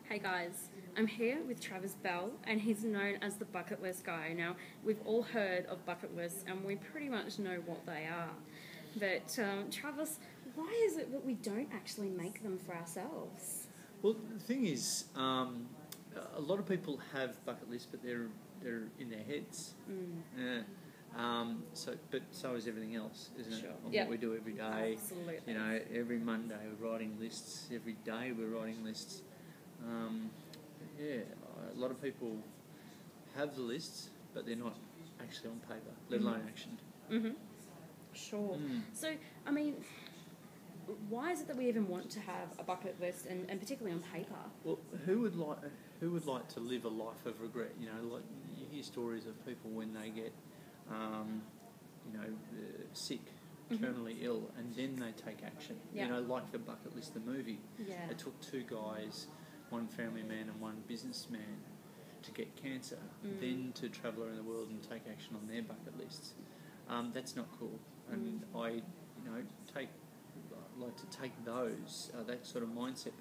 Hey guys, I'm here with Travis Bell, and he's known as the bucket list guy. Now, we've all heard of bucket lists, and we pretty much know what they are. But, Travis, why is it that we don't actually make them for ourselves? Well, the thing is, a lot of people have bucket lists, but they're in their heads. Yeah. But so is everything else, isn't it? Sure. On Yep. what we do every day. Absolutely. You know, every Monday we're writing lists. Every day we're writing lists. A lot of people have the lists, but they're not actually on paper, let alone actioned. Mm-hmm. Sure. So, I mean, why is it that we even want to have a bucket list, and particularly on paper? Well, who would like to live a life of regret? You know, like you hear stories of people when they get, sick, terminally ill, and then they take action. Yeah. You know, like the Bucket List, the movie. Yeah. It took two guys, one family man and one businessman, to get cancer, then to travel around the world and take action on their bucket lists. That's not cool, and I like to take those that sort of mindset,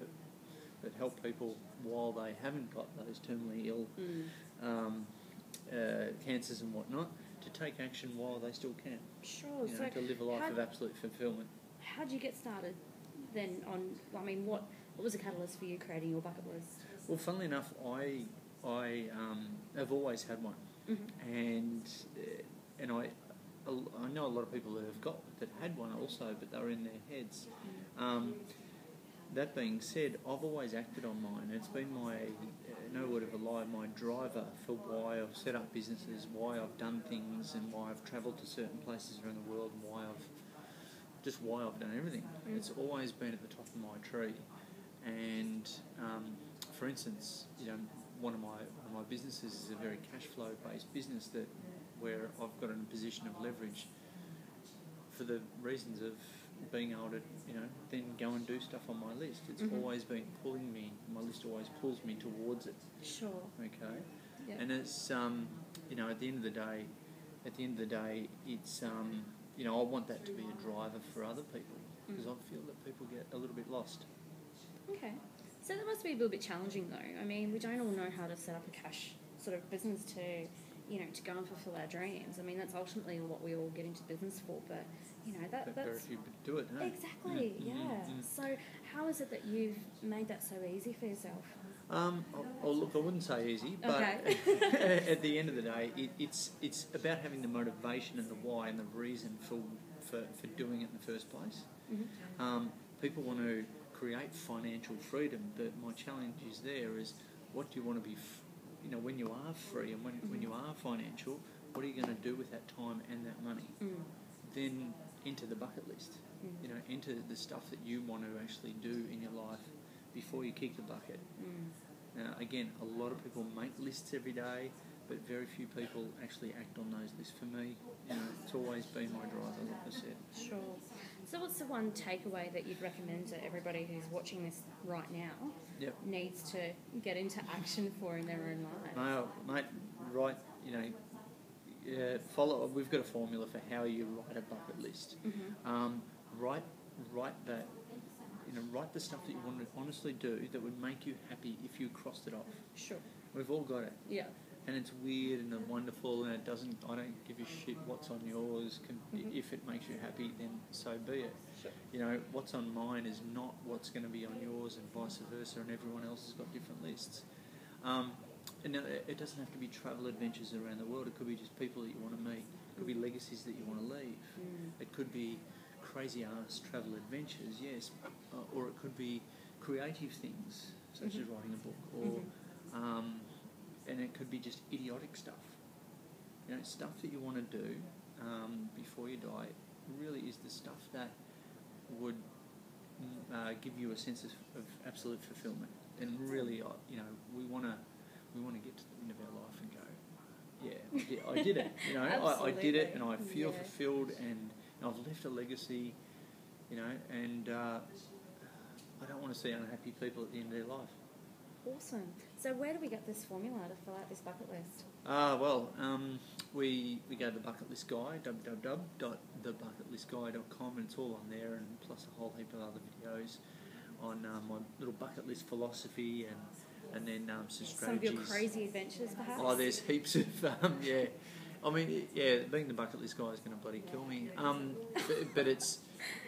but help people while they haven't got those terminally ill cancers and whatnot, to take action while they still can. Sure. You know, to live a life of absolute fulfilment. How did you get started then what was the catalyst for you creating your bucket list? Well, funnily enough, I have always had one, and I know a lot of people that had one also, but they were in their heads. That being said, I've always acted on mine. It's been my, no word of a lie, my driver for why I've set up businesses, why I've done things, and why I've travelled to certain places around the world, and why I've done everything. It's always been at the top of my tree. And for instance, you know, one of my businesses is a very cash flow based business where I've got in a position of leverage for the reasons of being able to, you know, then go and do stuff on my list. It's always been pulling me. My list always pulls me towards it. Sure. Okay. Yep. And it's you know, at the end of the day, it's you know, I want that to be a driver for other people, because I feel that people get a little bit lost. Okay. So that must be a little bit challenging though. I mean, we don't all know how to set up a cash sort of business to go and fulfill our dreams. I mean, that's ultimately what we all get into business for, but, you know, that's... Very few do it, huh? Exactly, So how is it that you've made that so easy for yourself? Look, I wouldn't say easy, but at the end of the day, it's about having the motivation and the why and the reason for doing it in the first place. People want to create financial freedom, but my challenge is what do you want to be, when you are free and when you are financial, what are you going to do with that time and that money? Then enter the bucket list. You know, enter the stuff that you want to actually do in your life before you kick the bucket. Now, again, a lot of people make lists every day, but very few people actually act on those lists. For me, you know, it's always been my driver, like I said. Sure. So what's the one takeaway that you'd recommend to everybody who's watching this right now needs to get into action for in their own life? No, mate, right, we've got a formula for how you write a bucket list. Write that, write the stuff that you want to honestly do that would make you happy if you crossed it off. Sure. We've all got it. Yeah. And it's weird and wonderful, and I don't give a shit what's on yours. If it makes you happy, then so be it. Sure. You know, what's on mine is not what's going to be on yours, and vice versa, and everyone else has got different lists. And it doesn't have to be travel adventures around the world. It could be just people that you want to meet. It could be legacies that you want to leave. It could be crazy-ass travel adventures, yes, or it could be creative things, such as writing a book, or and it could be just idiotic stuff. You know, stuff that you want to do before you die really is the stuff that would give you a sense of absolute fulfillment. And really, we want to get to the end of our life and go, yeah, I did it. You know, I did it, and I feel fulfilled, and I've left a legacy. You know, and I don't want to see unhappy people at the end of their life. Awesome. So where do we get this formula to fill out this bucket list? We go to the Bucket List Guy, www.thebucketlistguy.com, and it's all on there, and plus a whole heap of other videos on my little bucket list philosophy and and then some Some of your strategies. crazy adventures, perhaps? Oh, there's heaps of yeah. I mean, yeah, being the bucket list guy is going to bloody kill me. But it's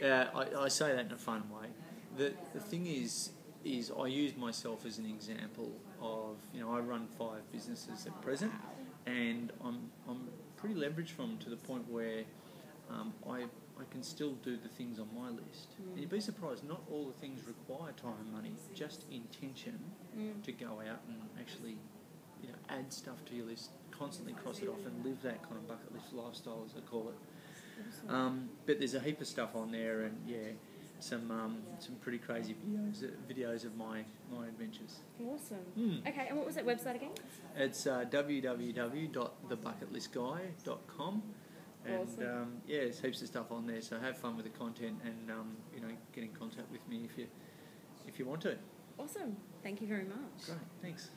I say that in a fun way. The thing is I use myself as an example of, you know, I run 5 businesses at present, and I'm pretty leveraged from to the point where I can still do the things on my list. And you'd be surprised, not all the things require time and money, just intention to go out and actually, you know, add stuff to your list, constantly cross it off and live that kind of bucket list lifestyle, as I call it. But there's a heap of stuff on there, and yeah, some pretty crazy videos of my adventures. Awesome. Okay, and what was that website again? It's www.thebucketlistguy.com. And Awesome. yeah, there's heaps of stuff on there. So have fun with the content, and you know, get in contact with me if you want to. Awesome. Thank you very much. Great, thanks.